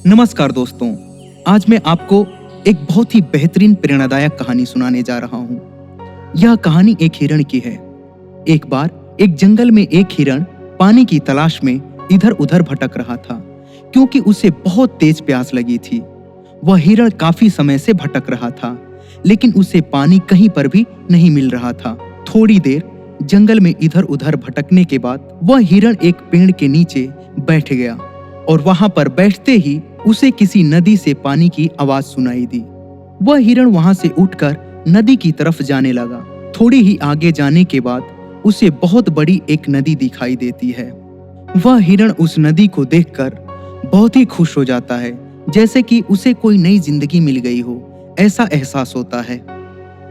नमस्कार दोस्तों, आज मैं आपको एक बहुत ही बेहतरीन प्रेरणादायक कहानी सुनाने जा रहा हूँ। यह कहानी एक हिरण की है। एक बार एक जंगल में एक हिरण पानी की तलाश में इधर उधर भटक रहा था, क्योंकि उसे बहुत तेज प्यास लगी थी। वह हिरण काफी समय से भटक रहा था, लेकिन उसे पानी कहीं पर भी नहीं मिल रहा था। थोड़ी देर जंगल में इधर उधर भटकने के बाद वह हिरण एक पेड़ के नीचे बैठ गया और वहां पर बैठते ही उसे किसी नदी से पानी की आवाज सुनाई दी। वह हिरण वहां से उठकर नदी की तरफ जाने लगा। थोड़ी ही आगे जाने के बाद उसे बहुत बड़ी एक नदी दिखाई देती है। वह हिरण उस नदी को देखकर बहुत ही खुश हो जाता है, जैसे कि उसे कोई नई जिंदगी मिल गई हो, ऐसा एहसास होता है।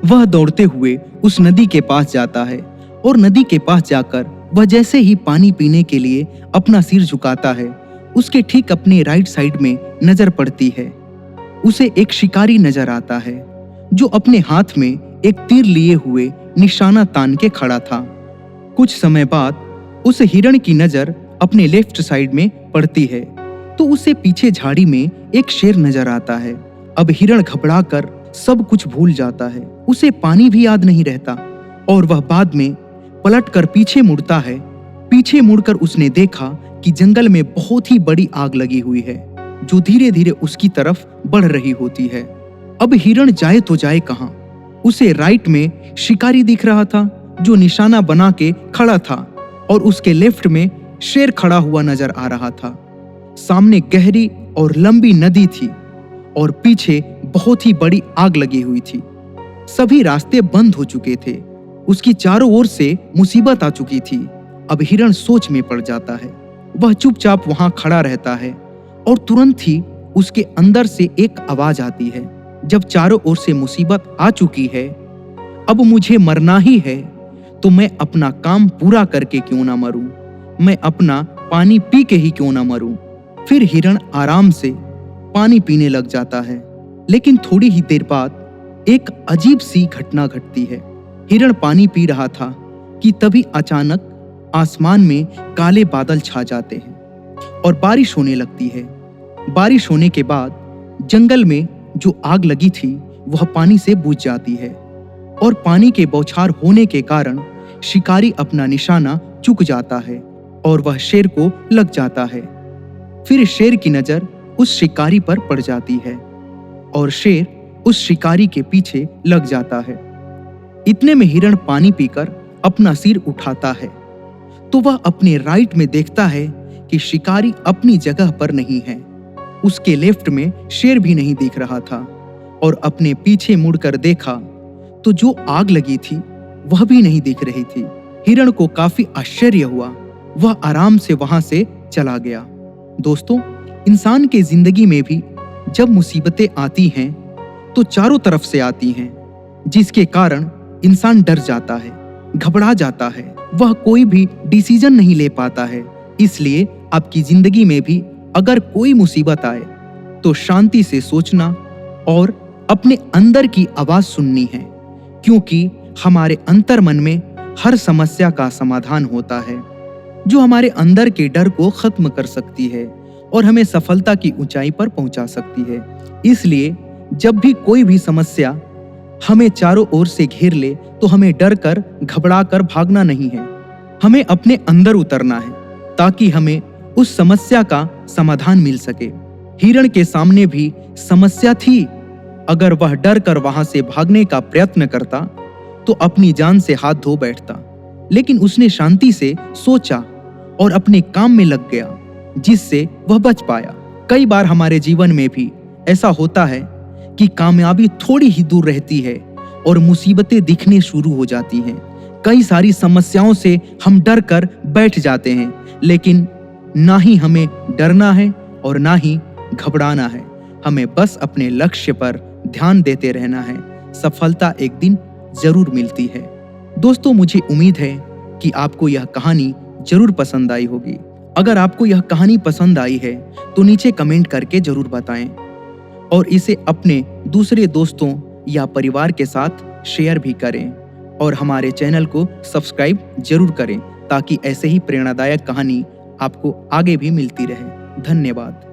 वह दौड़ते हुए उस नदी के पास जाता है और नदी के पास जाकर वह जैसे ही पानी पीने के लिए अपना सिर झुकाता है, उसके ठीक अपने राइट साइड में नजर पड़ती है। उसे एक शिकारी नजर आता है, जो अपने हाथ में एक तीर लिए हुए निशाना तान के खड़ा था। कुछ समय बाद उस हिरण की नजर अपने लेफ्ट साइड में पड़ती है, तो उसे पीछे झाड़ी में एक शेर नजर आता है। अब हिरण घबराकर सब कुछ भूल जाता है। उसे पानी भी याद नहीं रहता और वह बाद में पलटकर पीछे मुड़ता है। पीछे मुड़कर उसने देखा कि जंगल में बहुत ही बड़ी आग लगी हुई है, जो धीरे धीरे उसकी तरफ बढ़ रही होती है। अब हिरण जाए तो जाए कहां? उसे राइट में शिकारी दिख रहा था, जो निशाना बना के खड़ा था, और उसके लेफ्ट में शेर खड़ा हुआ नजर आ रहा था। सामने गहरी और लंबी नदी थी और पीछे बहुत ही बड़ी आग लगी हुई थी। सभी रास्ते बंद हो चुके थे। उसकी चारों ओर से मुसीबत आ चुकी थी। अब हिरण सोच में पड़ जाता है। वह चुपचाप वहां खड़ा रहता है और तुरंत ही उसके अंदर से एक आवाज आती है, जब चारों ओर से मुसीबत आ चुकी है, अब मुझे मरना ही है, तो मैं अपना काम पूरा करके क्यों ना मरूं, मैं अपना पानी पी के ही क्यों ना मरूं। फिर हिरण आराम से पानी पीने लग जाता है। लेकिन थोड़ी ही देर बाद एक अजीब सी घटना घटती है। हिरण पानी पी रहा था कि तभी अचानक आसमान में काले बादल छा जाते हैं और बारिश होने लगती है। बारिश होने के बाद जंगल में जो आग लगी थी वह पानी से बुझ जाती है और पानी के बौछार होने के कारण शिकारी अपना निशाना चूक जाता है और वह शेर को लग जाता है। फिर शेर की नजर उस शिकारी पर पड़ जाती है और शेर उस शिकारी के पीछे लग जाता है। इतने में हिरण पानी पीकर अपना सिर उठाता है, तो वह अपने राइट में देखता है कि शिकारी अपनी जगह पर नहीं है। उसके लेफ्ट में शेर भी नहीं दिख रहा था और अपने पीछे मुड़कर देखा तो जो आग लगी थी वह भी नहीं दिख रही थी। हिरण को काफी आश्चर्य हुआ। वह आराम से वहां से चला गया। दोस्तों, इंसान के जिंदगी में भी जब मुसीबतें आती हैं तो चारों तरफ से आती हैं, जिसके कारण इंसान डर जाता है, घबरा जाता है, वह कोई भी डिसीजन नहीं ले पाता है। इसलिए आपकी जिंदगी में भी अगर कोई मुसीबत आए तो शांति से सोचना और अपने अंदर की आवाज सुननी है, क्योंकि हमारे अंतर मन में हर समस्या का समाधान होता है, जो हमारे अंदर के डर को खत्म कर सकती है और हमें सफलता की ऊंचाई पर पहुंचा सकती है। इसलिए जब भी कोई भी समस्या हमें चारों ओर से घेर ले तो हमें डर कर घबरा कर भागना नहीं है। हमें अपने अंदर उतरना है ताकि हमें उस समस्या का समाधान मिल सके। हिरण के सामने भी समस्या थी। अगर वह डर कर वहां से भागने का प्रयत्न करता तो अपनी जान से हाथ धो बैठता, लेकिन उसने शांति से सोचा और अपने काम में लग गया, जिससे वह बच पाया। कई बार हमारे जीवन में भी ऐसा होता है कि कामयाबी थोड़ी ही दूर रहती है और मुसीबतें दिखने शुरू हो जाती हैं। कई सारी समस्याओं से हम डर कर बैठ जाते हैं, लेकिन ना ही हमें डरना है और ना ही घबराना है। हमें बस अपने लक्ष्य पर ध्यान देते रहना है। सफलता एक दिन जरूर मिलती है। दोस्तों, मुझे उम्मीद है कि आपको यह कहानी जरूर पसंद आई होगी। अगर आपको यह कहानी पसंद आई है तो नीचे कमेंट करके जरूर बताएं और इसे अपने दूसरे दोस्तों या परिवार के साथ शेयर भी करें और हमारे चैनल को सब्सक्राइब जरूर करें, ताकि ऐसे ही प्रेरणादायक कहानी आपको आगे भी मिलती रहे। धन्यवाद।